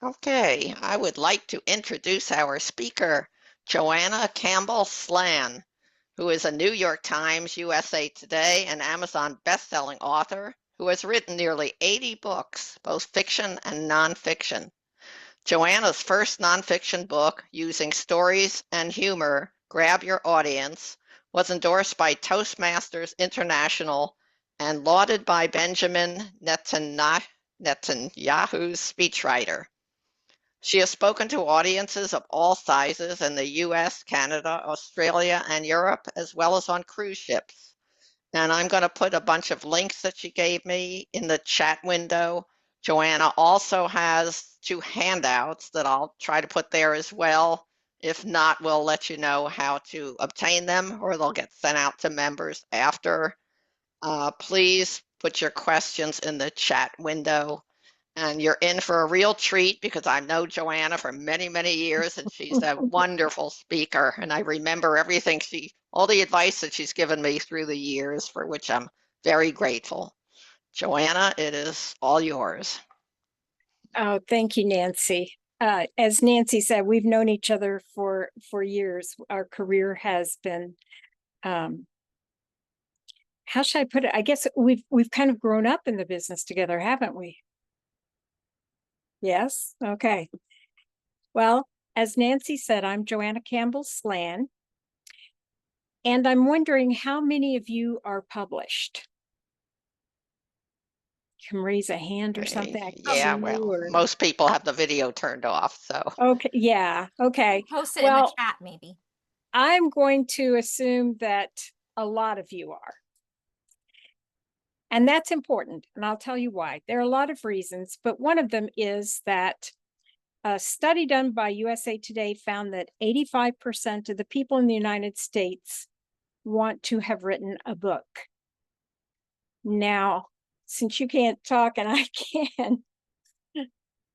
Okay, I would like to introduce our speaker, Joanna Campbell Slan, who is a New York Times, USA Today, and Amazon best-selling author who has written nearly 80 books, both fiction and nonfiction. Joanna's first nonfiction book, using stories and humor, Grab Your Audience, was endorsed by Toastmasters International and lauded by Benjamin Netanyahu's speechwriter. She has spoken to audiences of all sizes in the US, Canada, Australia, and Europe, as well as on cruise ships. And I'm going to put a bunch of links that she gave me in the chat window. Joanna also has two handouts that I'll try to put there as well. If not, we'll let you know how to obtain them, or they'll get sent out to members after. Please put your questions in the chat window. And you're in for a real treat because I know Joanna for many, many years, and she's a wonderful speaker. And I remember everything all the advice that she's given me through the years, for which I'm very grateful. Joanna, it is all yours. Oh, thank you, Nancy. As Nancy said, we've known each other for years. Our career has been, how should I put it? I guess we've kind of grown up in the business together, haven't we? Yes. Okay. Well, as Nancy said, I'm Joanna Campbell Slan, and I'm wondering how many of you are published. You can raise a hand or something. Yeah, well, most people have the video turned off, so. Okay. Yeah. Okay. Post it in the chat, maybe. I'm going to assume that a lot of you are. And that's important, and I'll tell you why. There are a lot of reasons, but one of them is that a study done by USA Today found that 85% of the people in the United States want to have written a book. Now, since you can't talk and I can,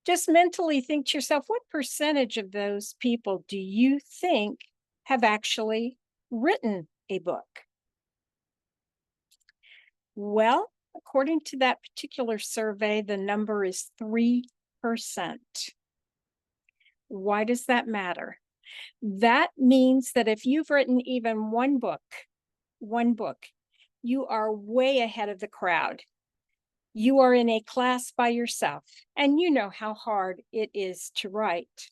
just mentally think to yourself, what percentage of those people do you think have actually written a book? Well, according to that particular survey, the number is 3%. Why does that matter? That means that if you've written even one book, you are way ahead of the crowd. You are in a class by yourself, and you know how hard it is to write.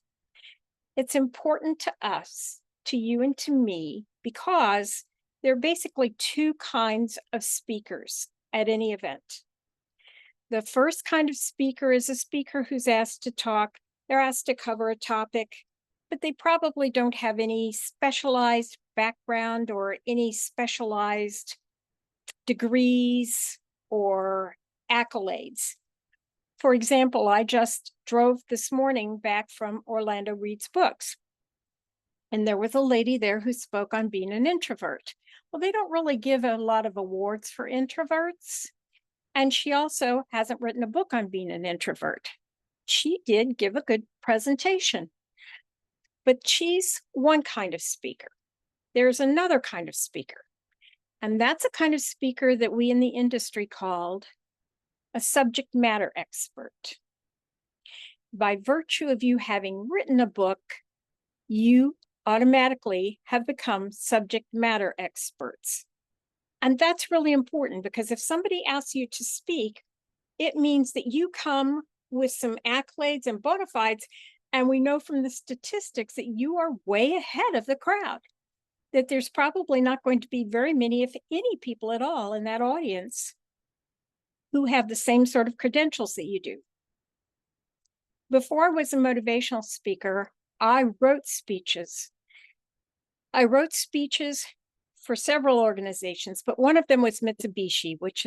It's important to us, to you and to me, because there are basically two kinds of speakers at any event. The first kind of speaker is a speaker who's asked to talk. They're asked to cover a topic, but they probably don't have any specialized background or any specialized degrees or accolades. For example, I just drove this morning back from Orlando Reads Books, and there was a lady there who spoke on being an introvert. Well, they don't really give a lot of awards for introverts, and she also hasn't written a book on being an introvert. She did give a good presentation, but she's one kind of speaker. There's another kind of speaker, and that's a kind of speaker that we in the industry called a subject matter expert. By virtue of you having written a book, you automatically have become subject matter experts. And that's really important, because if somebody asks you to speak, it means that you come with some accolades and bona fides, and we know from the statistics that you are way ahead of the crowd, that there's probably not going to be very many, if any, people at all in that audience who have the same sort of credentials that you do. Before I was a motivational speaker, I wrote speeches. I wrote speeches for several organizations, but one of them was Mitsubishi, which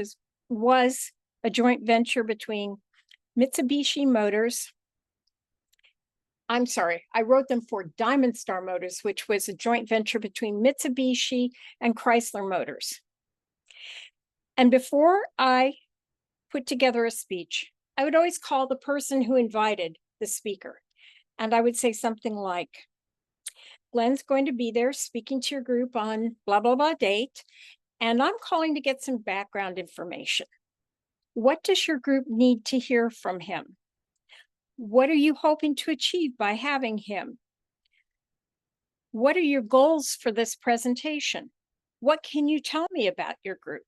was a joint venture between Mitsubishi Motors. I'm sorry, I wrote them for Diamond Star Motors, which was a joint venture between Mitsubishi and Chrysler Motors. And before I put together a speech, I would always call the person who invited the speaker. And I would say something like, Glenn's going to be there speaking to your group on blah, blah, blah date, and I'm calling to get some background information. What does your group need to hear from him? What are you hoping to achieve by having him? What are your goals for this presentation? What can you tell me about your group?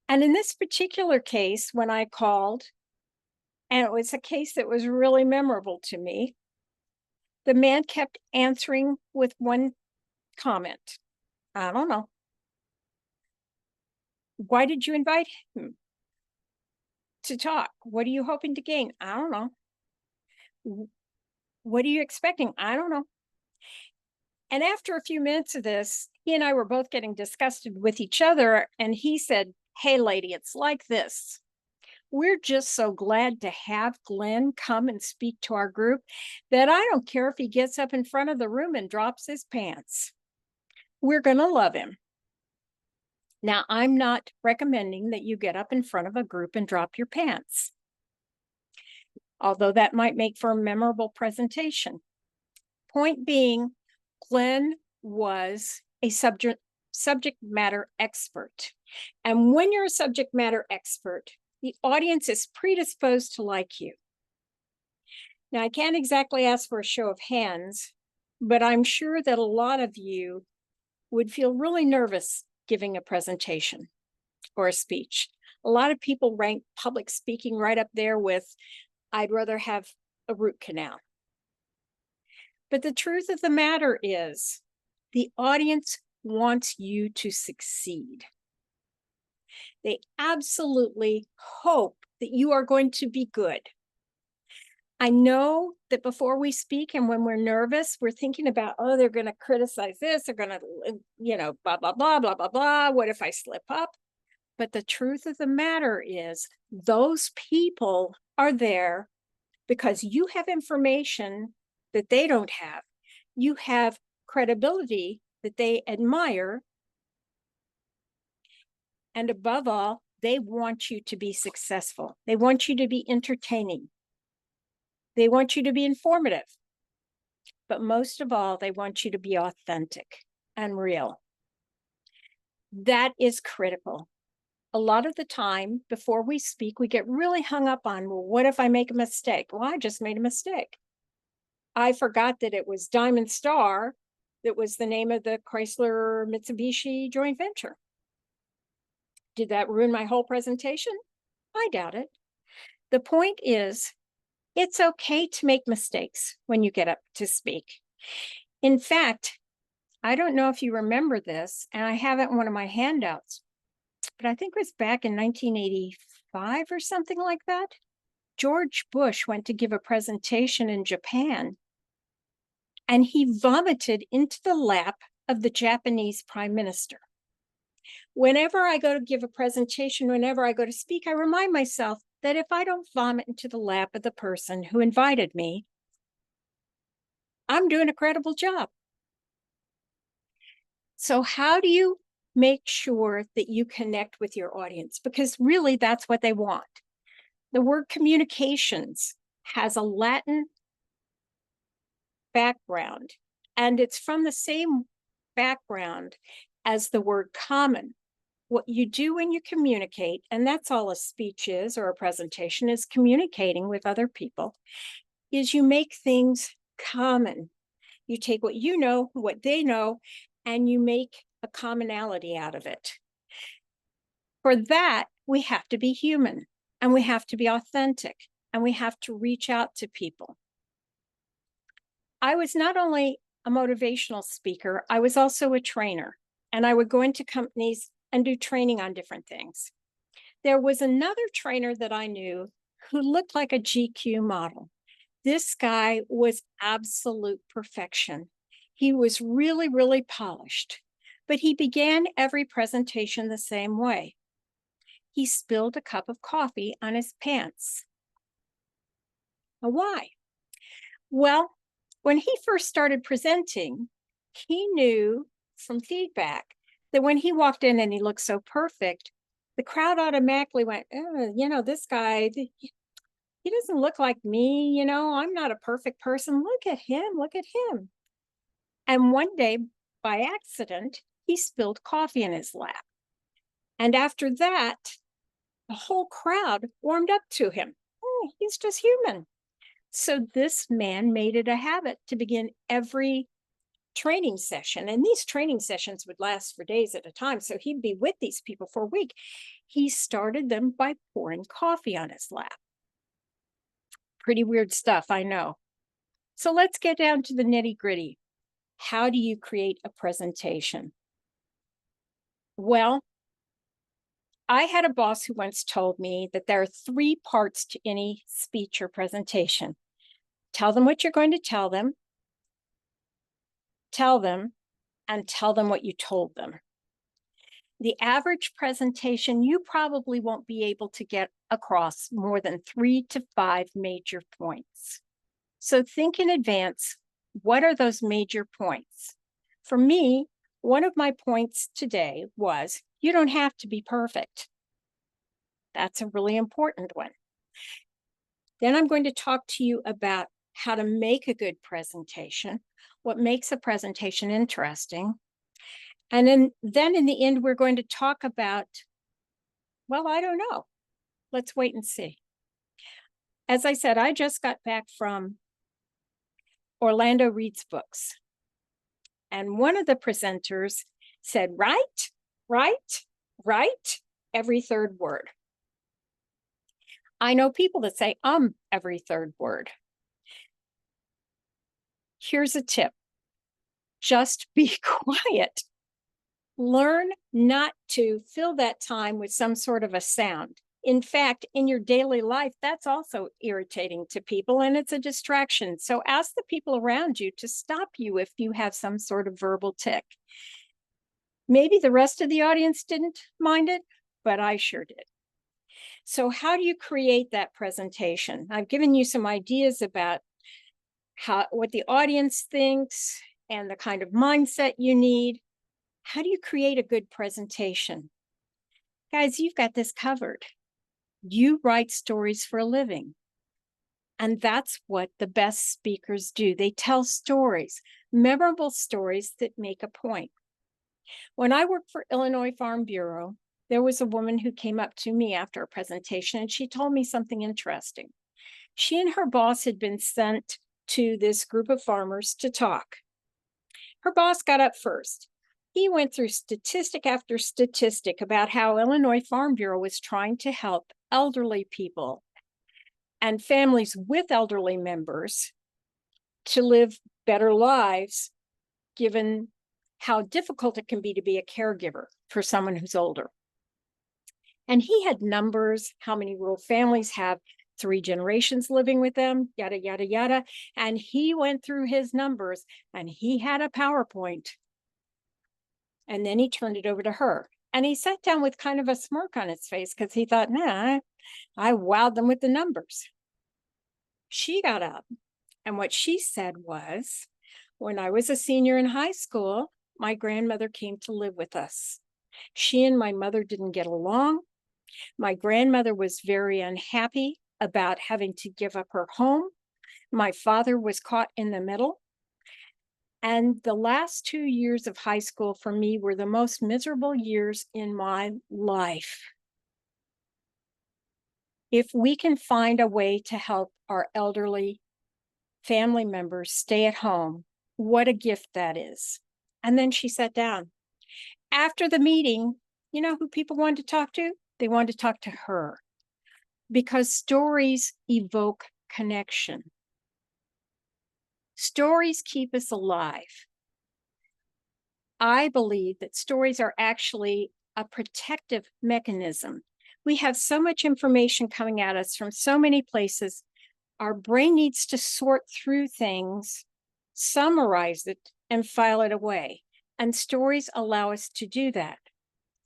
And in this particular case, when I called, and it was a case that was really memorable to me, the man kept answering with one comment. I don't know. Why did you invite him to talk? What are you hoping to gain? I don't know. What are you expecting? I don't know. And after a few minutes of this, he and I were both getting disgusted with each other. And he said, "Hey, lady, it's like this. We're just so glad to have Glenn come and speak to our group that I don't care if he gets up in front of the room and drops his pants. We're going to love him." Now, I'm not recommending that you get up in front of a group and drop your pants, although that might make for a memorable presentation. Point being, Glenn was a subject matter expert. And when you're a subject matter expert, the audience is predisposed to like you. Now, I can't exactly ask for a show of hands, but I'm sure that a lot of you would feel really nervous giving a presentation or a speech. A lot of people rank public speaking right up there with, I'd rather have a root canal. But the truth of the matter is, the audience wants you to succeed. They absolutely hope that you are going to be good. I know that before we speak and when we're nervous, we're thinking about, oh, they're going to criticize this, they're going to, blah, blah, blah, blah, blah, blah. What if I slip up? But the truth of the matter is, those people are there because you have information that they don't have. You have credibility that they admire. And above all, they want you to be successful. They want you to be entertaining. They want you to be informative. But most of all, they want you to be authentic and real. That is critical. A lot of the time before we speak, we get really hung up on, well, what if I make a mistake? Well, I just made a mistake. I forgot that it was Diamond Star that was the name of the Chrysler Mitsubishi joint venture. Did that ruin my whole presentation? I doubt it. The point is, it's okay to make mistakes when you get up to speak. In fact, I don't know if you remember this, and I have it in one of my handouts, but I think it was back in 1985 or something like that. George Bush went to give a presentation in Japan, and he vomited into the lap of the Japanese prime minister. Whenever I go to give a presentation, whenever I go to speak, I remind myself that if I don't vomit into the lap of the person who invited me, I'm doing a credible job. So how do you make sure that you connect with your audience? Because really, that's what they want. The word communications has a Latin background, and it's from the same background as the word common. What you do when you communicate, and that's all a speech is or a presentation, is communicating with other people, is you make things common. You take what you know, what they know, and you make a commonality out of it. For that, we have to be human, and we have to be authentic, and we have to reach out to people. I was not only a motivational speaker, I was also a trainer, and I would go into companies and do training on different things. There was another trainer that I knew who looked like a GQ model. This guy was absolute perfection. He was really, really polished, but he began every presentation the same way. He spilled a cup of coffee on his pants. Now, why? Well, when he first started presenting, he knew from feedback that when he walked in and he looked so perfect, the crowd automatically went, oh, this guy, he doesn't look like me. I'm not a perfect person. Look at him. Look at him. And one day, by accident, he spilled coffee in his lap. And after that, the whole crowd warmed up to him. Oh, he's just human. So this man made it a habit to begin every training session. And these training sessions would last for days at a time. So he'd be with these people for a week. He started them by pouring coffee on his lap. Pretty weird stuff, I know. So let's get down to the nitty gritty. How do you create a presentation? Well, I had a boss who once told me that there are 3 parts to any speech or presentation. Tell them what you're going to tell them, and tell them what you told them. The average presentation, you probably won't be able to get across more than 3 to 5 major points. So think in advance, what are those major points? For me, one of my points today was, you don't have to be perfect. That's a really important one. Then I'm going to talk to you about how to make a good presentation, what makes a presentation interesting. And then in the end, we're going to talk about, well, I don't know. Let's wait and see. As I said, I just got back from Orlando Reads Books. And one of the presenters said, right, right, right, every third word. I know people that say every third word. Here's a tip. Just be quiet. Learn not to fill that time with some sort of a sound. In fact, in your daily life, that's also irritating to people and it's a distraction. So ask the people around you to stop you if you have some sort of verbal tick. Maybe the rest of the audience didn't mind it, but I sure did. So how do you create that presentation? I've given you some ideas about what the audience thinks and the kind of mindset you need. How do you create a good presentation? Guys, you've got this covered. You write stories for a living. And that's what the best speakers do. They tell stories, memorable stories that make a point. When I worked for Illinois Farm Bureau, there was a woman who came up to me after a presentation and she told me something interesting. She and her boss had been sent to this group of farmers to talk. Her boss got up first. He went through statistic after statistic about how Illinois Farm Bureau was trying to help elderly people and families with elderly members to live better lives, given how difficult it can be to be a caregiver for someone who's older. And he had numbers, how many rural families have 3 generations living with them, yada, yada, yada. And he went through his numbers and he had a PowerPoint. And then he turned it over to her. And he sat down with kind of a smirk on his face because he thought, nah, I wowed them with the numbers. She got up and what she said was, when I was a senior in high school, my grandmother came to live with us. She and my mother didn't get along. My grandmother was very unhappy about having to give up her home. My father was caught in the middle. And the last 2 years of high school for me were the most miserable years in my life. If we can find a way to help our elderly family members stay at home, what a gift that is. And then she sat down. After the meeting, you know who people wanted to talk to? They wanted to talk to her because stories evoke connection. Stories keep us alive. I believe that stories are actually a protective mechanism. We have so much information coming at us from so many places. Our brain needs to sort through things, summarize it, and file it away. And stories allow us to do that.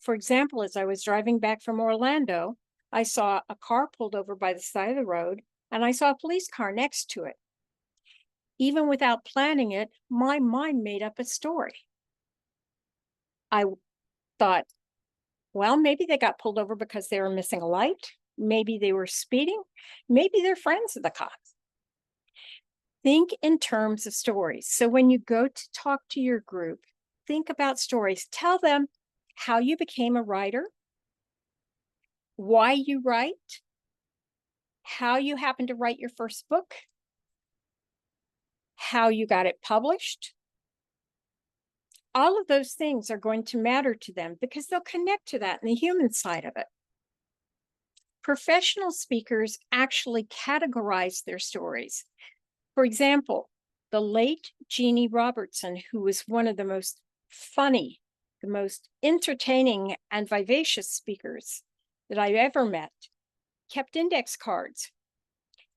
For example, as I was driving back from Orlando, I saw a car pulled over by the side of the road, and I saw a police car next to it. Even without planning it, my mind made up a story. I thought, well, maybe they got pulled over because they were missing a light. Maybe they were speeding. Maybe they're friends of the cops. Think in terms of stories. So when you go to talk to your group, think about stories. Tell them how you became a writer, why you write, how you happened to write your first book, how you got it published. All of those things are going to matter to them because they'll connect to that and the human side of it. Professional speakers actually categorize their stories. For example, the late Jeannie Robertson, who was one of the most funny, the most entertaining and vivacious speakers that I ever met, kept index cards.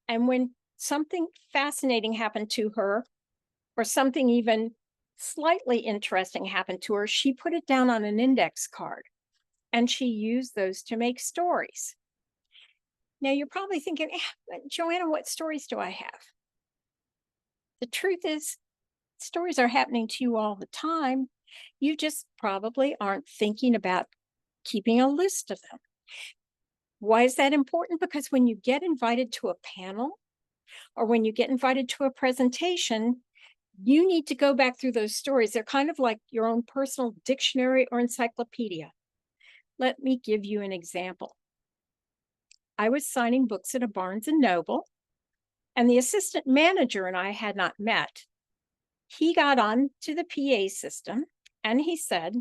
And when something fascinating happened to her, or something even slightly interesting happened to her, she put it down on an index card and she used those to make stories. Now you're probably thinking, Joanna, what stories do I have? The truth is, stories are happening to you all the time. You just probably aren't thinking about keeping a list of them. Why is that important? Because when you get invited to a panel or when you get invited to a presentation, you need to go back through those stories. They're kind of like your own personal dictionary or encyclopedia. Let me give you an example. I was signing books at a Barnes and Noble, and the assistant manager and I had not met. He got on to the PA system and he said,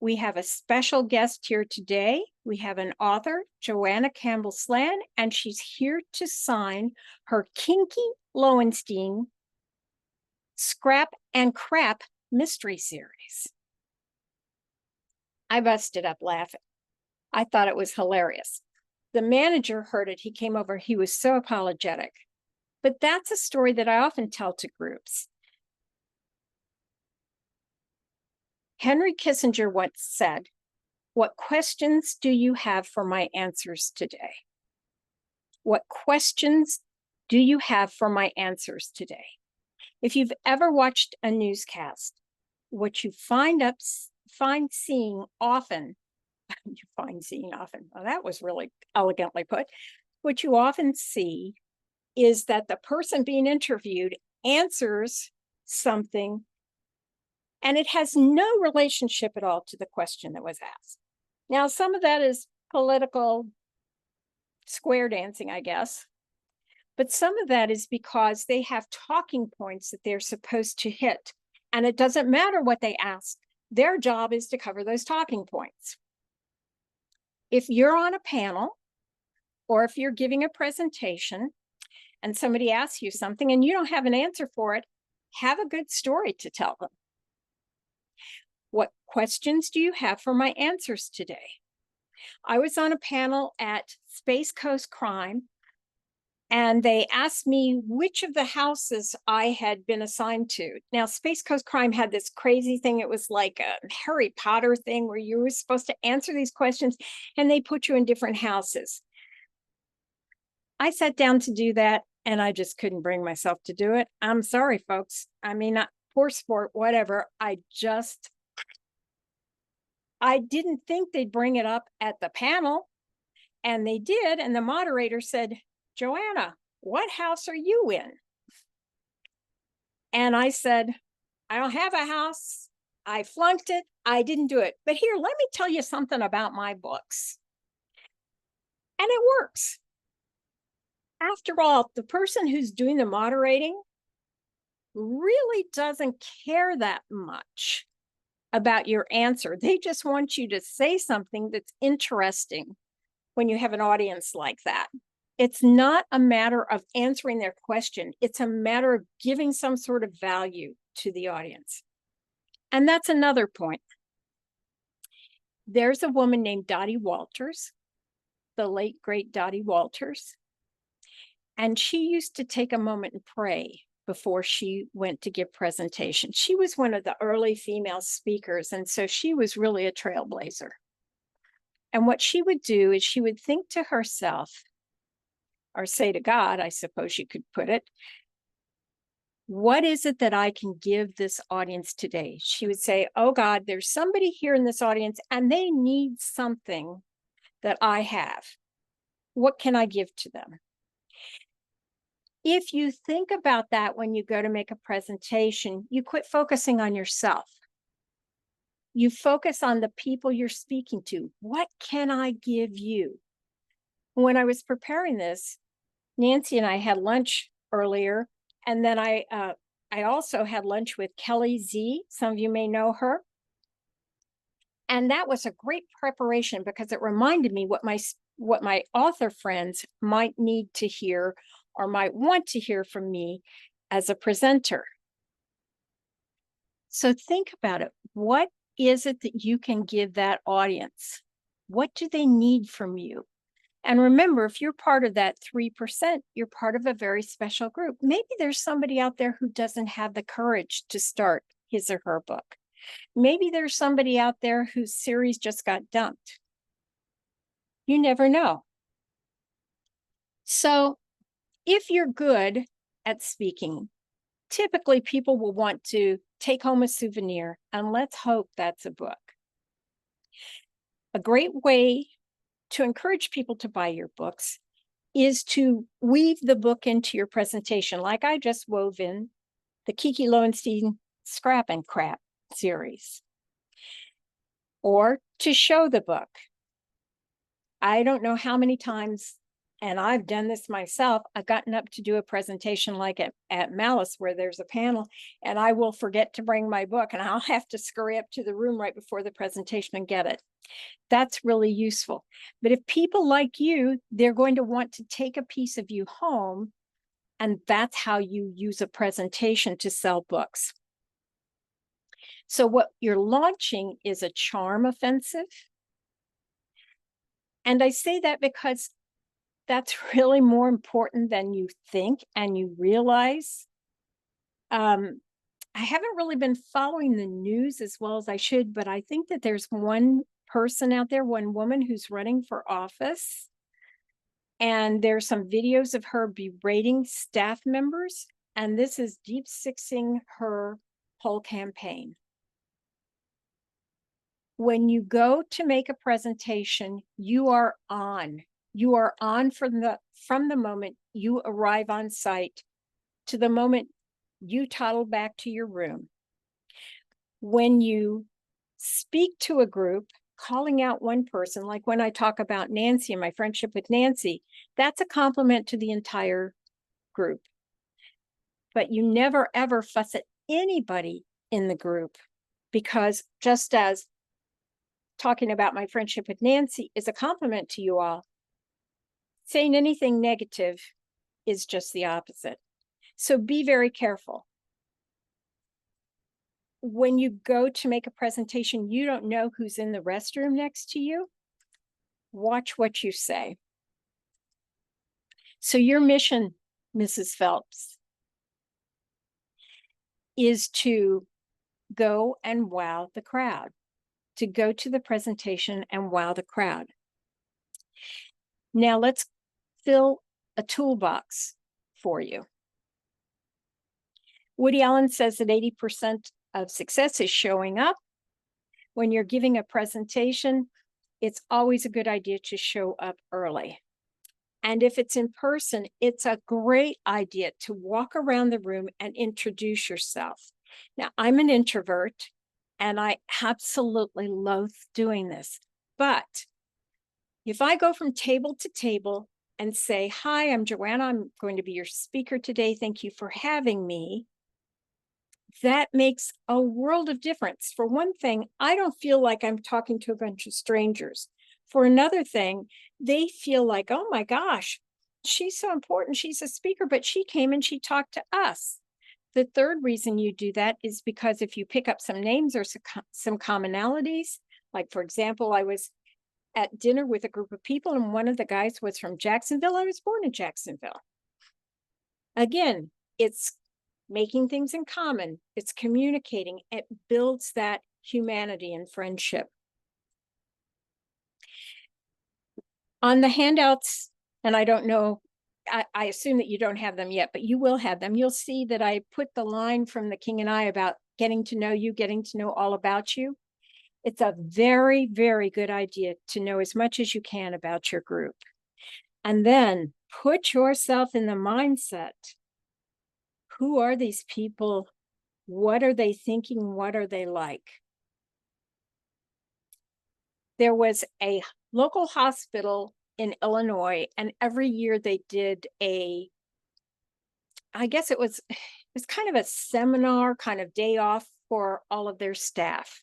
"We have a special guest here today. We have an author, Joanna Campbell Slan, and she's here to sign her Kinky Lowenstein Scrap and Crap mystery series." I busted up laughing. I thought it was hilarious. The manager heard it. He came over. He was so apologetic. But that's a story that I often tell to groups. Henry Kissinger once said, "What questions do you have for my answers today?" What questions do you have for my answers today? If you've ever watched a newscast, what you find seeing often, well, that was really elegantly put. What you often see is that the person being interviewed answers something and it has no relationship at all to the question that was asked. Now, some of that is political square dancing, I guess, but some of that is because they have talking points that they're supposed to hit. And it doesn't matter what they ask, their job is to cover those talking points. If you're on a panel or if you're giving a presentation and somebody asks you something and you don't have an answer for it, have a good story to tell them. What questions do you have for my answers today? I was on a panel at Space Coast Crime, and they asked me which of the houses I had been assigned to. Now, Space Coast Crime had this crazy thing. It was like a Harry Potter thing where you were supposed to answer these questions, and they put you in different houses. I sat down to do that, and I just couldn't bring myself to do it. I'm sorry, folks. I mean, poor sport, whatever. I didn't think they'd bring it up at the panel, and they did. And the moderator said, "Joanna, what house are you in?" And I said, "I don't have a house. I flunked it. I didn't do it. But here, let me tell you something about my books." And it works. After all, the person who's doing the moderating really doesn't care that much about your answer. They just want you to say something that's interesting when you have an audience like that. It's not a matter of answering their question. It's a matter of giving some sort of value to the audience. And that's another point. There's a woman named Dottie Walters, the late, great Dottie Walters. And she used to take a moment and pray before she went to give presentations. She was one of the early female speakers, and so she was really a trailblazer. And what she would do is she would think to herself, or say to God, I suppose you could put it, what is it that I can give this audience today? She would say, "Oh God, there's somebody here in this audience and they need something that I have. What can I give to them?" If you think about that when you go to make a presentation, you quit focusing on yourself. You focus on the people you're speaking to. What can I give you? When I was preparing this, Nancy and I had lunch earlier, And then I also had lunch with Kelly Z. Some of you may know her. And that was a great preparation because it reminded me what my author friends might need to hear or might want to hear from me as a presenter. So think about it. What is it that you can give that audience? What do they need from you? And remember, if you're part of that 3%, you're part of a very special group. Maybe there's somebody out there who doesn't have the courage to start his or her book. Maybe there's somebody out there whose series just got dumped. You never know. So if you're good at speaking, typically people will want to take home a souvenir, and let's hope that's a book. A great way to encourage people to buy your books is to weave the book into your presentation, like I just wove in the Kiki Lowenstein Scrap and Crap series, or to show the book. I don't know how many times, and I've done this myself, I've gotten up to do a presentation like at Malice where there's a panel, and I will forget to bring my book, and I'll have to scurry up to the room right before the presentation and get it. That's really useful. But if people like you, they're going to want to take a piece of you home, and that's how you use a presentation to sell books. So what you're launching is a charm offensive. And I say that because that's really more important than you think and you realize. I haven't really been following the news as well as I should, but I think that there's one person out there, one woman who's running for office. And there's some videos of her berating staff members. And this is deep sixing her whole campaign. When you go to make a presentation, you are on. You are on from the moment you arrive on site to the moment you toddle back to your room. When you speak to a group, calling out one person, like when I talk about Nancy and my friendship with Nancy, that's a compliment to the entire group. But you never ever fuss at anybody in the group, because just as talking about my friendship with Nancy is a compliment to you all, saying anything negative is just the opposite. So be very careful. When you go to make a presentation, you don't know who's in the restroom next to you. Watch what you say. So your mission, Mrs. Phelps, is to go and wow the crowd, to go to the presentation and wow the crowd. Now let's fill a toolbox for you. Woody Allen says that 80% of success is showing up. When you're giving a presentation, it's always a good idea to show up early. And if it's in person, it's a great idea to walk around the room and introduce yourself. Now, I'm an introvert, and I absolutely loathe doing this. But if I go from table to table and say, "Hi, I'm Joanna. I'm going to be your speaker today. Thank you for having me," that makes a world of difference. For one thing, I don't feel like I'm talking to a bunch of strangers. For another thing, they feel like, oh my gosh, she's so important. She's a speaker, but she came and she talked to us. The third reason you do that is because if you pick up some names or some commonalities, like for example, I was at dinner with a group of people and one of the guys was from Jacksonville. I was born in Jacksonville. Again, it's making things in common. It's communicating. It builds that humanity and friendship. On the handouts, and I don't know, I assume that you don't have them yet, but you will have them. You'll see that I put the line from The King and I about getting to know you, getting to know all about you. It's a very, very good idea to know as much as you can about your group. And then put yourself in the mindset. Who are these people? What are they thinking? What are they like? There was a local hospital in Illinois, and every year they did a I guess it was kind of a seminar, kind of day off for all of their staff.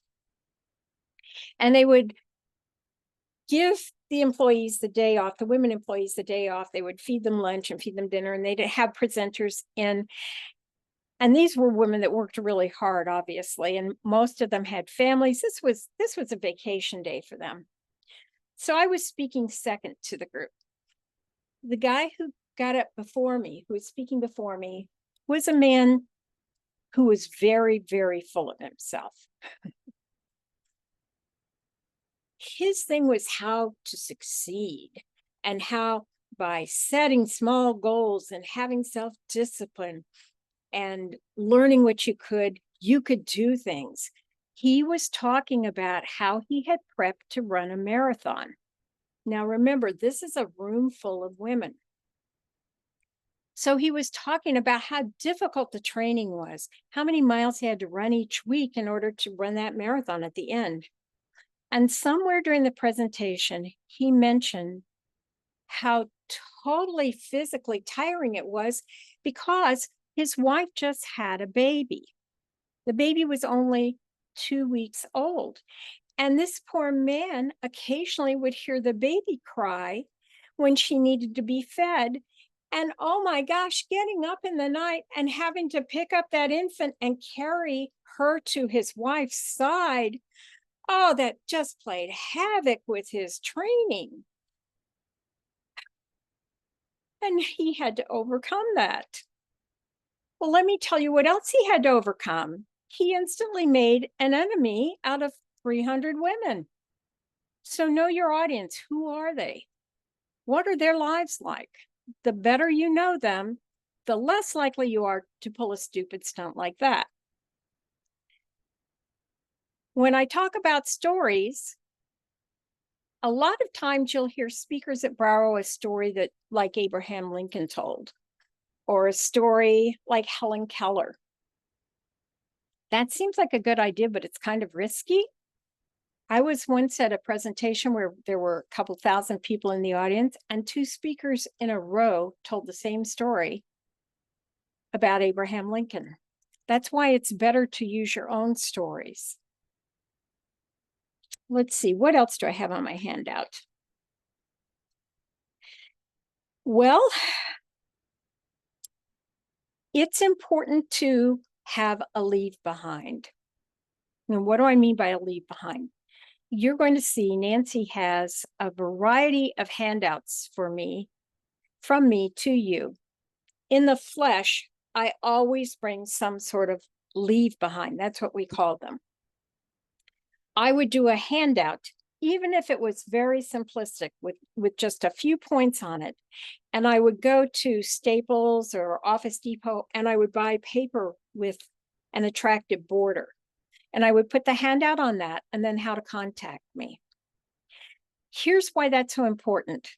And they would give the employees the day off, the women employees the day off. They would feed them lunch and feed them dinner, and they'd have presenters in. And these were women that worked really hard, obviously, and most of them had families. This was a vacation day for them. So I was speaking second to the group. The guy who got up before me, who was speaking before me, was a man who was very, very full of himself. His thing was how to succeed and how by setting small goals and having self-discipline and learning what you could do things. He was talking about how he had prepped to run a marathon. Now, remember, this is a room full of women. So he was talking about how difficult the training was, how many miles he had to run each week in order to run that marathon at the end. And somewhere during the presentation, he mentioned how totally physically tiring it was because his wife just had a baby. The baby was only 2 weeks old. And this poor man occasionally would hear the baby cry when she needed to be fed. And oh my gosh, getting up in the night and having to pick up that infant and carry her to his wife's side. Oh, that just played havoc with his training. And he had to overcome that. Well, let me tell you what else he had to overcome. He instantly made an enemy out of 300 women. So know your audience. Who are they? What are their lives like? The better you know them, the less likely you are to pull a stupid stunt like that. When I talk about stories, a lot of times you'll hear speakers that borrow a story that like Abraham Lincoln told, or a story like Helen Keller. That seems like a good idea, but it's kind of risky. I was once at a presentation where there were a couple thousand people in the audience, and two speakers in a row told the same story about Abraham Lincoln. That's why it's better to use your own stories. Let's see, what else do I have on my handout? Well, it's important to have a leave behind. And what do I mean by a leave behind? You're going to see Nancy has a variety of handouts for me, from me to you. In the flesh, I always bring some sort of leave behind. That's what we call them. I would do a handout, even if it was very simplistic with just a few points on it. And I would go to Staples or Office Depot and I would buy paper with an attractive border. And I would put the handout on that and then how to contact me. Here's why that's so important.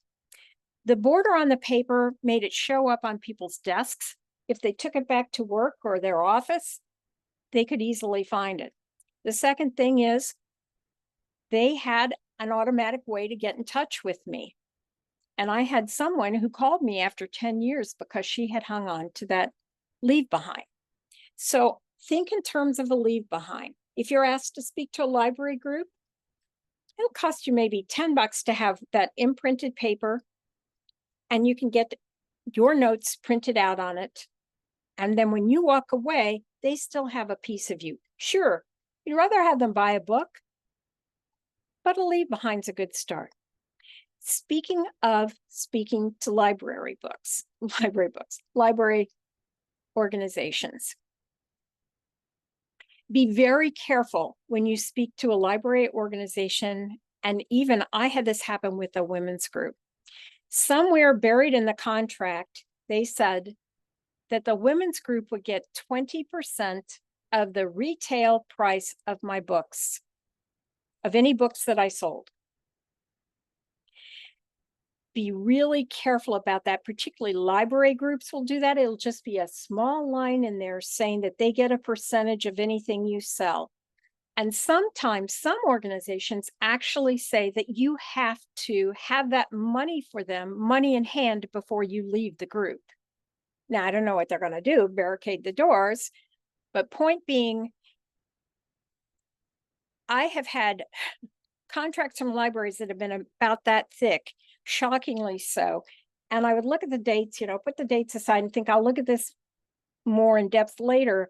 The border on the paper made it show up on people's desks. If they took it back to work or their office, they could easily find it. The second thing is they had an automatic way to get in touch with me. And I had someone who called me after 10 years because she had hung on to that leave behind. So think in terms of a leave behind. If you're asked to speak to a library group, it'll cost you maybe $10 to have that imprinted paper, and you can get your notes printed out on it. And then when you walk away, they still have a piece of you. Sure, you'd rather have them buy a book, but a leave behind's a good start. Speaking of speaking to library organizations. Be very careful when you speak to a library organization. And even I had this happen with a women's group. Somewhere buried in the contract, they said that the women's group would get 20% of the retail price of my books, of any books that I sold. Be really careful about that. Particularly library groups will do that. It'll just be a small line in there saying that they get a percentage of anything you sell. And sometimes some organizations actually say that you have to have that money for them, money in hand, before you leave the group. Now, I don't know what they're going to do, barricade the doors, but point being, I have had contracts from libraries that have been about that thick, shockingly so. And I would look at the dates, put the dates aside and think, I'll look at this more in depth later,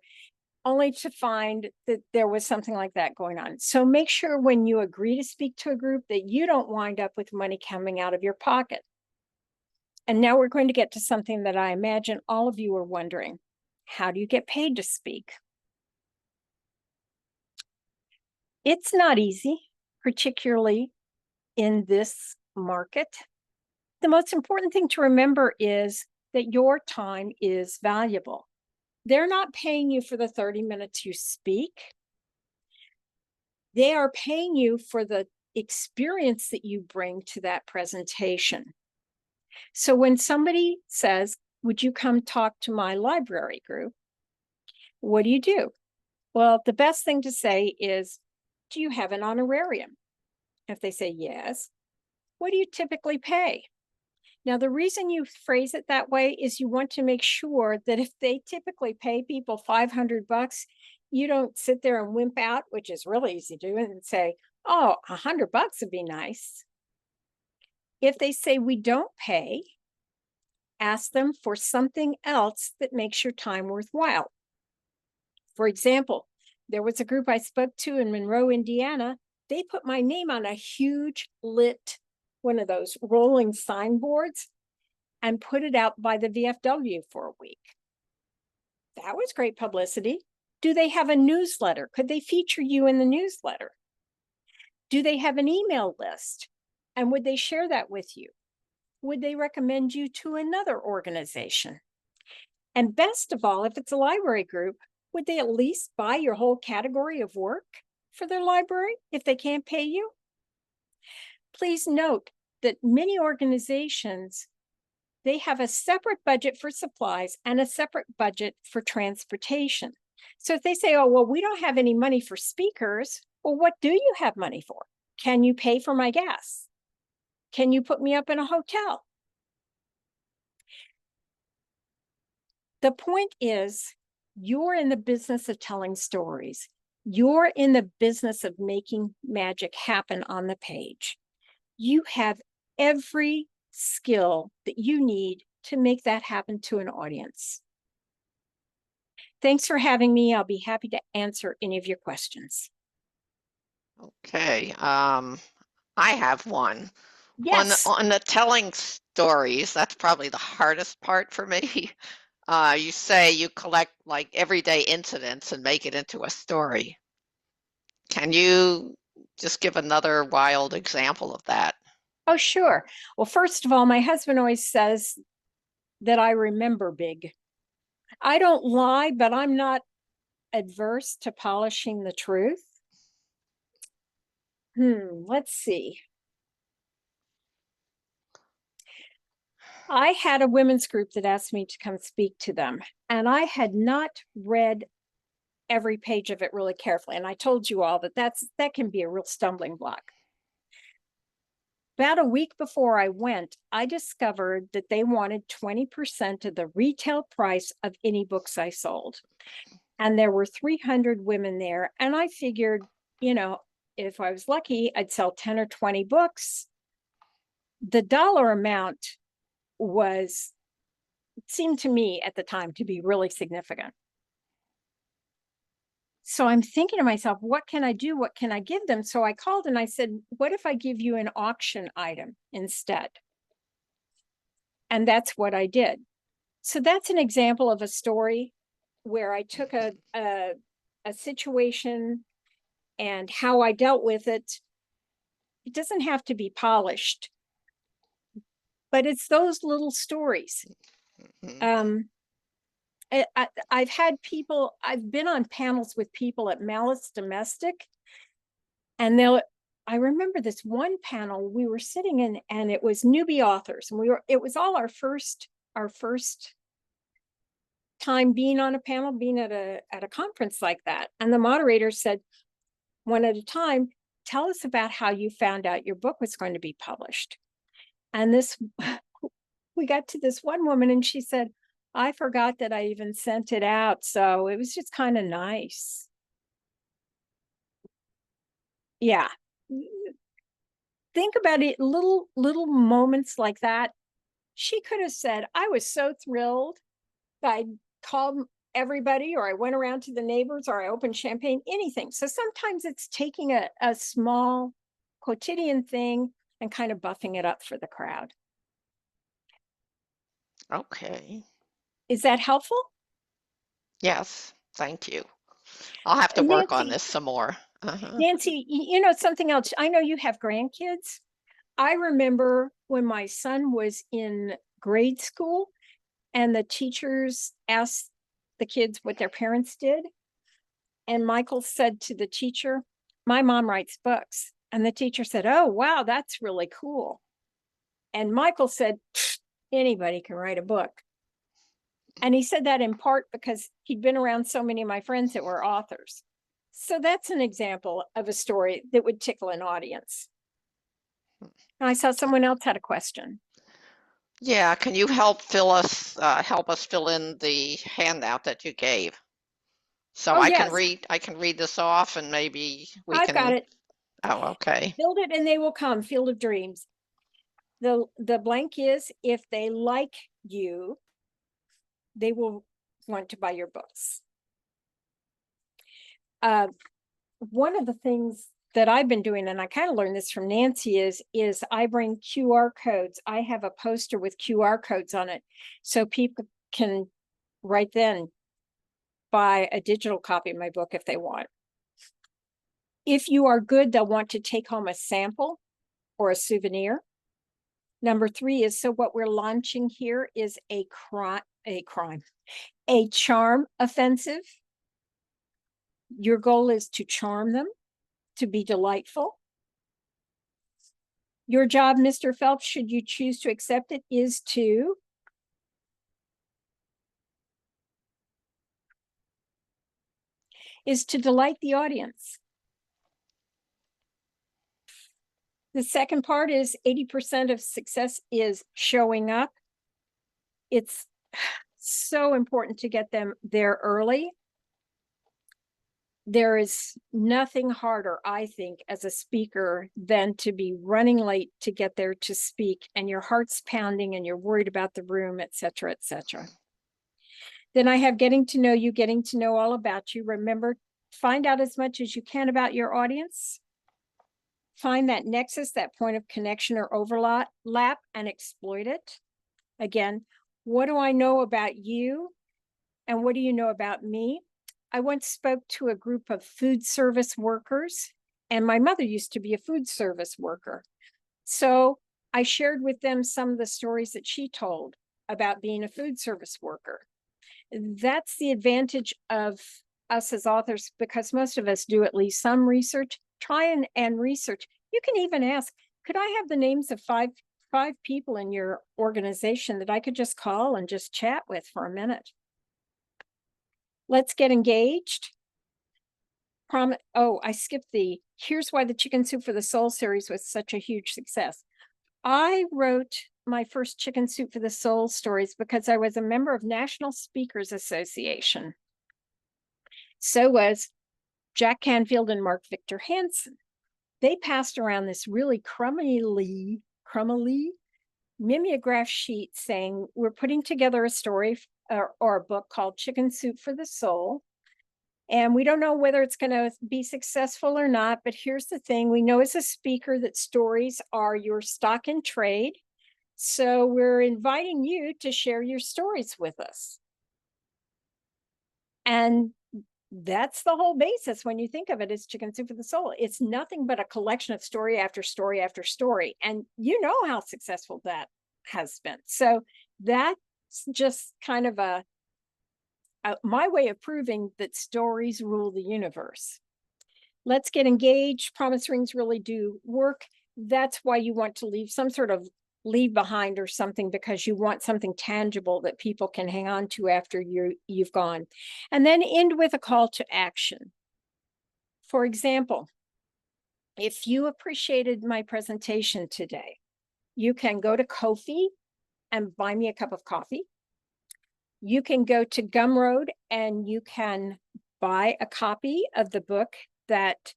only to find that there was something like that going on. So make sure when you agree to speak to a group that you don't wind up with money coming out of your pocket. And now we're going to get to something that I imagine all of you are wondering. How do you get paid to speak? It's not easy, particularly in this market. The most important thing to remember is that your time is valuable. They're not paying you for the 30 minutes you speak. They are paying you for the experience that you bring to that presentation. So when somebody says, would you come talk to my library group? What do you do? Well, the best thing to say is, do you have an honorarium? If they say yes, what do you typically pay? Now, the reason you phrase it that way is you want to make sure that if they typically pay people $500, you don't sit there and wimp out, which is really easy to do, and say, oh, $100 would be nice. If they say we don't pay, ask them for something else that makes your time worthwhile. For example, there was a group I spoke to in Monroe, Indiana. They put my name on a huge lit, one of those rolling signboards, and put it out by the VFW for a week. That was great publicity. Do they have a newsletter? Could they feature you in the newsletter? Do they have an email list? And would they share that with you? Would they recommend you to another organization? And best of all, if it's a library group, would they at least buy your whole category of work for their library if they can't pay you? Please note that many organizations, they have a separate budget for supplies and a separate budget for transportation. So if they say, oh, well, we don't have any money for speakers, well, what do you have money for? Can you pay for my gas? Can you put me up in a hotel? The point is, you're in the business of telling stories. You're in the business of making magic happen on the page. You have every skill that you need to make that happen to an audience. Thanks for having me. I'll be happy to answer any of your questions. Okay, I have one. Yes. On the telling stories, that's probably the hardest part for me. You say you collect like everyday incidents and make it into a story. Can you just give another wild example of that? Oh, sure. Well, first of all, my husband always says that I remember big. I don't lie, but I'm not adverse to polishing the truth. Let's see. I had a women's group that asked me to come speak to them, and I had not read every page of it really carefully. And I told you all that that can be a real stumbling block. About a week before I went, I discovered that they wanted 20% of the retail price of any books I sold. And there were 300 women there. And I figured, if I was lucky, I'd sell 10 or 20 books. The dollar amount seemed to me at the time to be really significant. So I'm thinking to myself, what can I do? What can I give them? So I called and I said, what if I give you an auction item instead? And that's what I did. So that's an example of a story where I took a situation and how I dealt with it. It doesn't have to be polished, but it's those little stories. Mhm. I've had people, I've been on panels with people at Malice Domestic, and I remember this one panel we were sitting in, and it was newbie authors, and it was all our first time being on a panel, being at a conference like that. And the moderator said, one at a time, tell us about how you found out your book was going to be published. And we got to this one woman and she said, I forgot that I even sent it out, so it was just kind of nice. Yeah. Think about it, little moments like that. She could have said, I was so thrilled. I called everybody, or I went around to the neighbors, or I opened champagne, anything. So sometimes it's taking a small quotidian thing and kind of buffing it up for the crowd. Okay. Is that helpful? Yes, thank you. I'll have to work on Nancy, this some more. Uh-huh. Nancy, you know something else. I know you have grandkids. I remember when my son was in grade school and the teachers asked the kids what their parents did. And Michael said to the teacher, my mom writes books. And the teacher said, oh, wow, that's really cool. And Michael said, anybody can write a book. And he said that in part because he'd been around so many of my friends that were authors. So that's an example of a story that would tickle an audience. And I saw someone else had a question. Yeah, can you help us fill in the handout that you gave? So Oh, yes, I can read this off and maybe we I've got can, it. oh, okay. Build it and they will come, Field of Dreams. The blank is, if they like you, they will want to buy your books. One of the things that I've been doing, and I kind of learned this from Nancy, is I bring QR codes. I have a poster with QR codes on it, so people can right then buy a digital copy of my book if they want. If you are good, they'll want to take home a sample or a souvenir. Number 3 is, so what we're launching here is a charm offensive. Your goal is to charm them, to be delightful. Your job, Mr. Phelps, should you choose to accept it, is to delight the audience. The second part is 80% of success is showing up. It's so important to get them there early. There is nothing harder, I think, as a speaker than to be running late to get there to speak, and your heart's pounding and you're worried about the room, et cetera, et cetera. Then I have getting to know you, getting to know all about you. Remember, find out as much as you can about your audience. Find that nexus, that point of connection or overlap, and exploit it. Again, what do I know about you? And what do you know about me? I once spoke to a group of food service workers, and my mother used to be a food service worker. So I shared with them some of the stories that she told about being a food service worker. That's the advantage of us as authors, because most of us do at least some research. Try and research. You can even ask, could I have the names of five people in your organization that I could just call and just chat with for a minute? Let's get engaged. I skipped here's why the Chicken Soup for the Soul series was such a huge success. I wrote my first Chicken Soup for the Soul stories because I was a member of National Speakers Association. So was Jack Canfield and Mark Victor Hansen. They passed around this really crumbly mimeograph sheet saying, we're putting together a story or a book called Chicken Soup for the Soul. And we don't know whether it's going to be successful or not, but here's the thing. We know as a speaker that stories are your stock in trade. So we're inviting you to share your stories with us. And that's the whole basis when you think of it as Chicken Soup for the Soul. It's nothing but a collection of story after story after story. And you know how successful that has been. So that's just kind of my way of proving that stories rule the universe. Let's get engaged. Promise rings really do work. That's why you want to leave some sort of leave behind or something, because you want something tangible that people can hang on to after you've gone. And then end with a call to action. For example, if you appreciated my presentation today, you can go to Ko-fi and buy me a cup of coffee. You can go to Gumroad and you can buy a copy of the book that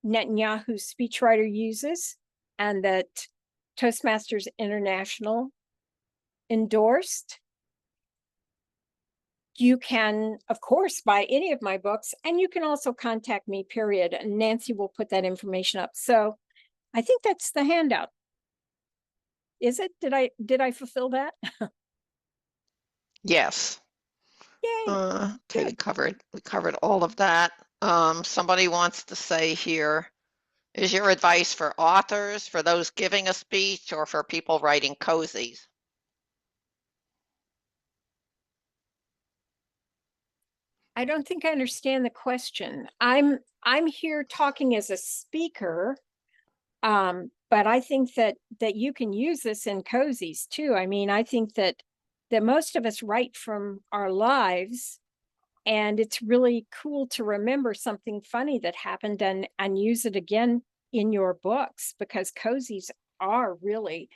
Netanyahu's speechwriter uses and that Toastmasters International endorsed. You can, of course, buy any of my books, and you can also contact me, period. And Nancy will put that information up. So I think that's the handout. Is it? Did I fulfill that? Yes. Yay. Okay, Good. we covered all of that. Somebody wants to say here, is your advice for authors, for those giving a speech, or for people writing cozies? I don't think I understand the question. I'm here talking as a speaker, but I think that you can use this in cozies too. I mean, I think that most of us write from our lives, and it's really cool to remember something funny that happened and use it again in your books, because cozies are really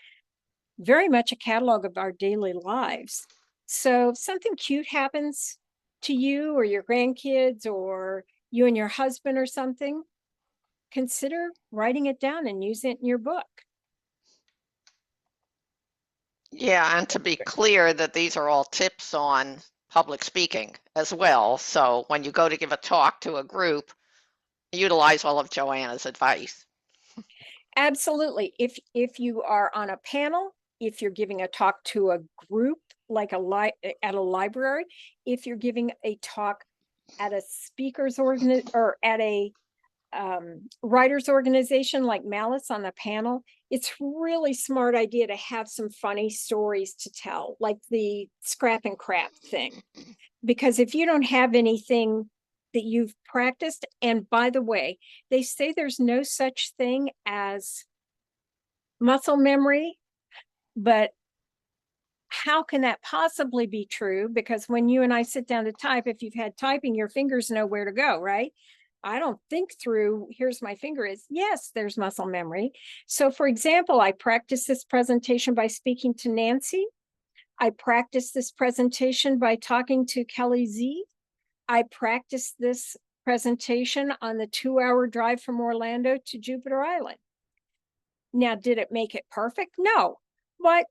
very much a catalog of our daily lives. So if something cute happens to you or your grandkids or you and your husband or something, consider writing it down and using it in your book. Yeah, and to be clear that these are all tips on public speaking as well. So when you go to give a talk to a group, utilize all of Joanna's advice. Absolutely. If you are on a panel, if you're giving a talk to a group like at a library, if you're giving a talk at a speakers or at a writers organization like Malice on the panel, it's really smart idea to have some funny stories to tell, like the scrap and crap thing. Because if you don't have anything that you've practiced, and by the way, they say there's no such thing as muscle memory, but how can that possibly be true? Because when you and I sit down to type, if you've had typing, your fingers know where to go, right? I don't think through, here's my finger is, yes, there's muscle memory. So for example, I practiced this presentation by speaking to Nancy. I practiced this presentation by talking to Kelly Z. I practiced this presentation on the 2-hour drive from Orlando to Jupiter Island. Now, did it make it perfect? No, but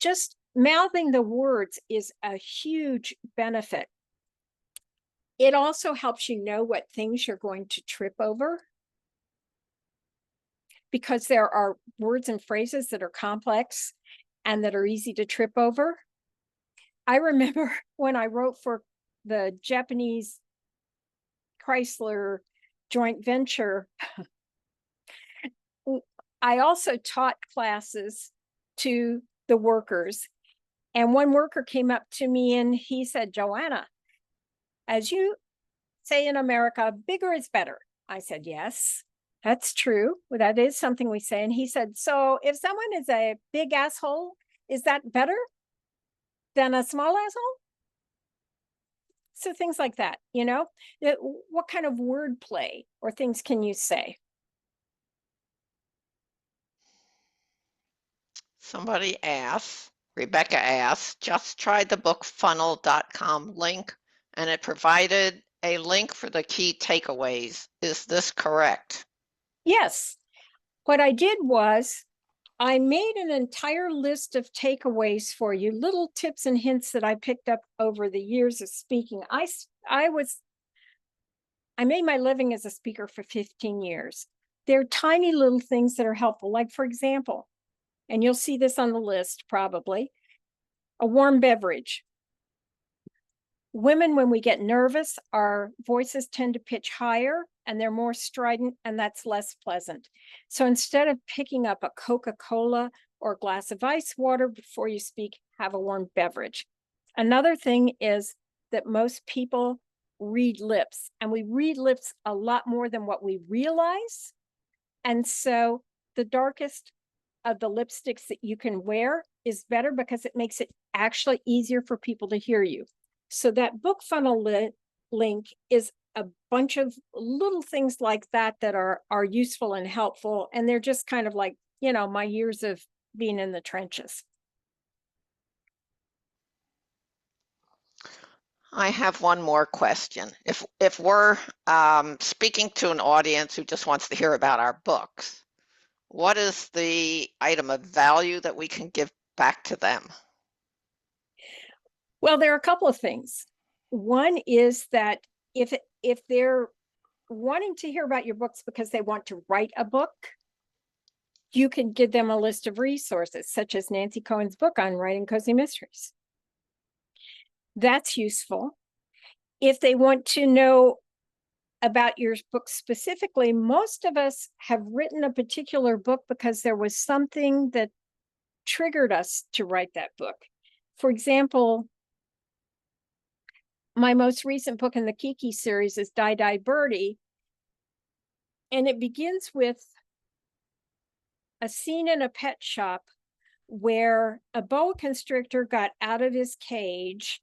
just mouthing the words is a huge benefit. It also helps you know what things you're going to trip over, because there are words and phrases that are complex and that are easy to trip over. I remember when I wrote for the Japanese Chrysler joint venture, I also taught classes to the workers. And one worker came up to me and he said, Joanna, as you say in America, bigger is better. I said, yes, that's true. Well, that is something we say. And he said, so if someone is a big asshole, is that better than a small asshole? So things like that, what kind of word play or things can you say? Somebody asks, Rebecca asks, just tried the bookfunnel.com link and it provided a link for the key takeaways. Is this correct? Yes. What I did was I made an entire list of takeaways for you, little tips and hints that I picked up over the years of speaking. I made my living as a speaker for 15 years. They're tiny little things that are helpful. Like, for example, and you'll see this on the list probably, a warm beverage. Women, when we get nervous, our voices tend to pitch higher and they're more strident, and that's less pleasant. So instead of picking up a Coca-Cola or a glass of ice water before you speak, have a warm beverage. Another thing is that most people read lips, and we read lips a lot more than what we realize. And so the darkest of the lipsticks that you can wear is better because it makes it actually easier for people to hear you. So that book funnel link is a bunch of little things like that that are useful and helpful. And they're just kind of like, my years of being in the trenches. I have one more question. If we're speaking to an audience who just wants to hear about our books, what is the item of value that we can give back to them? Well, there are a couple of things. One is that if they're wanting to hear about your books because they want to write a book, you can give them a list of resources, such as Nancy Cohen's book on writing cozy mysteries. That's useful. If they want to know about your book specifically, most of us have written a particular book because there was something that triggered us to write that book. For example, my most recent book in the Kiki series is Die Die Birdie, and it begins with a scene in a pet shop where a boa constrictor got out of his cage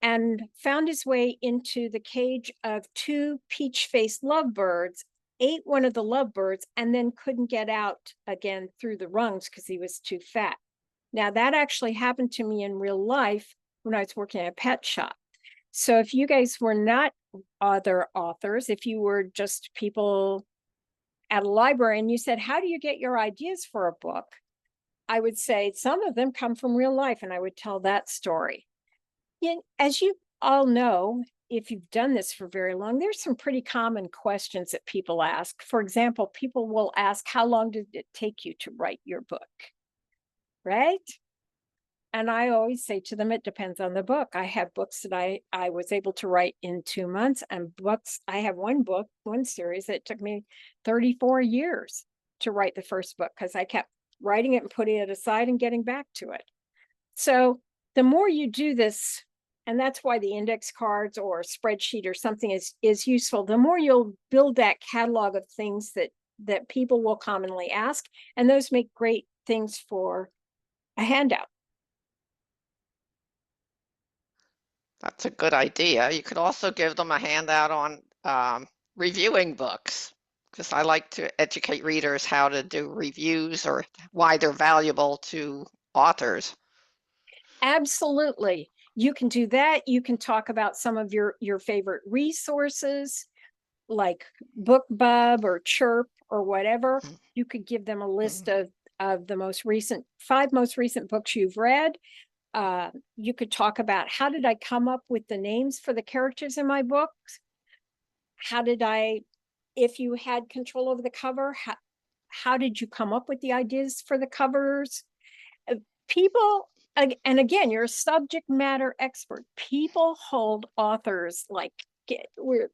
and found his way into the cage of two peach-faced lovebirds, ate one of the lovebirds, and then couldn't get out again through the rungs because he was too fat. Now, that actually happened to me in real life when I was working at a pet shop. So if you guys were not other authors, if you were just people at a library and you said, how do you get your ideas for a book? I would say some of them come from real life, and I would tell that story. As you all know, if you've done this for very long, there's some pretty common questions that people ask. For example, people will ask, how long did it take you to write your book? Right? And I always say to them, it depends on the book. I have books that I was able to write in 2 months, and books, I have one series that took me 34 years to write the first book because I kept writing it and putting it aside and getting back to it. So the more you do this, and that's why the index cards or a spreadsheet or something is useful, the more you'll build that catalog of things that people will commonly ask, and those make great things for a handout. That's a good idea. You could also give them a handout on reviewing books, because I like to educate readers how to do reviews or why they're valuable to authors. Absolutely. You can do that. You can talk about some of your favorite resources like BookBub or Chirp or whatever. You could give them a list of the 5 most recent books you've read. You could talk about, how did I come up with the names for the characters in my books? If you had control over the cover, how did you come up with the ideas for the covers? People, and again, you're a subject matter expert. People hold authors like we're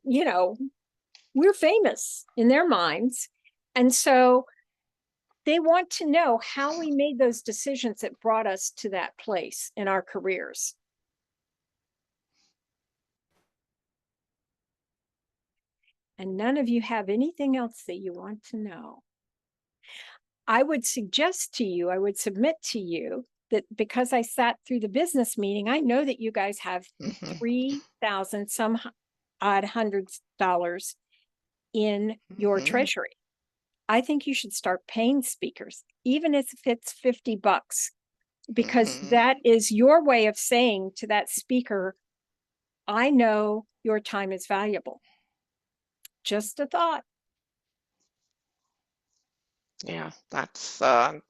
famous in their minds. And so they want to know how we made those decisions that brought us to that place in our careers. And none of you have anything else that you want to know. I would submit to you that because I sat through the business meeting, I know that you guys have 3,000 some odd hundreds dollars in your treasury. I think you should start paying speakers, even if it's $50, because that is your way of saying to that speaker, I know your time is valuable. Just a thought. Yeah, that's does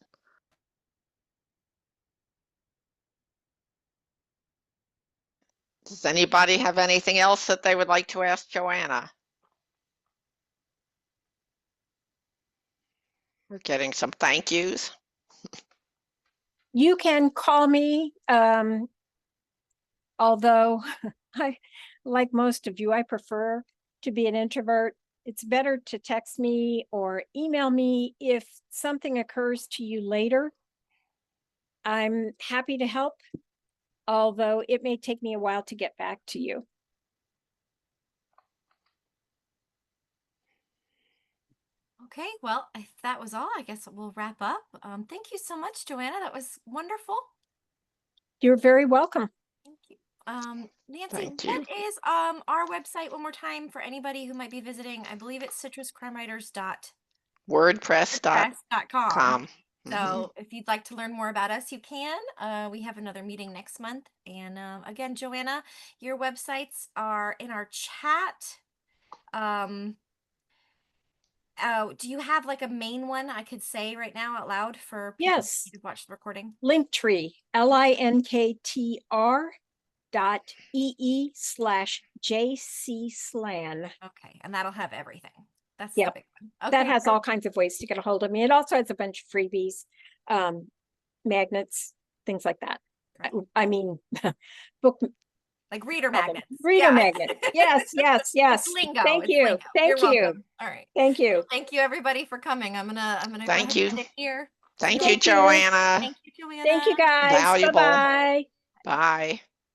anybody have anything else that they would like to ask Joanna? We're getting some thank yous. You can call me, although I, like most of you, I prefer to be an introvert. It's better to text me or email me if something occurs to you later. I'm happy to help, although it may take me a while to get back to you. Okay, well, if that was all, I guess we'll wrap up. Thank you so much, Joanna. That was wonderful. You're very welcome. Thank you. Nancy, Thank you. what is our website one more time for anybody who might be visiting? I believe it's citruscrimewriters.wordpress.com. WordPress.com. So if you'd like to learn more about us, you can. We have another meeting next month. And again, Joanna, your websites are in our chat. Do you have like a main one I could say right now out loud for people Yes. to watch the recording? Linktree, linktr.ee/JC/SLAN. Okay, and that'll have everything. That's Yep. the big one. Okay, That has great. all kinds of ways to get a hold of me. It also has a bunch of freebies, magnets, things like that. Right. I mean, book Like reader call them magnets. reader Yeah. magnet. Yes, yes, yes. It's lingo. Thank It's you. lingo. Thank You're you. welcome. All right. Thank you. Thank you everybody for coming. I'm gonna go ahead Thank and you. end it here. Thank you, Thank you. Joanna. Thank you, Joanna. Thank you guys. Valuable. Bye-bye. Bye.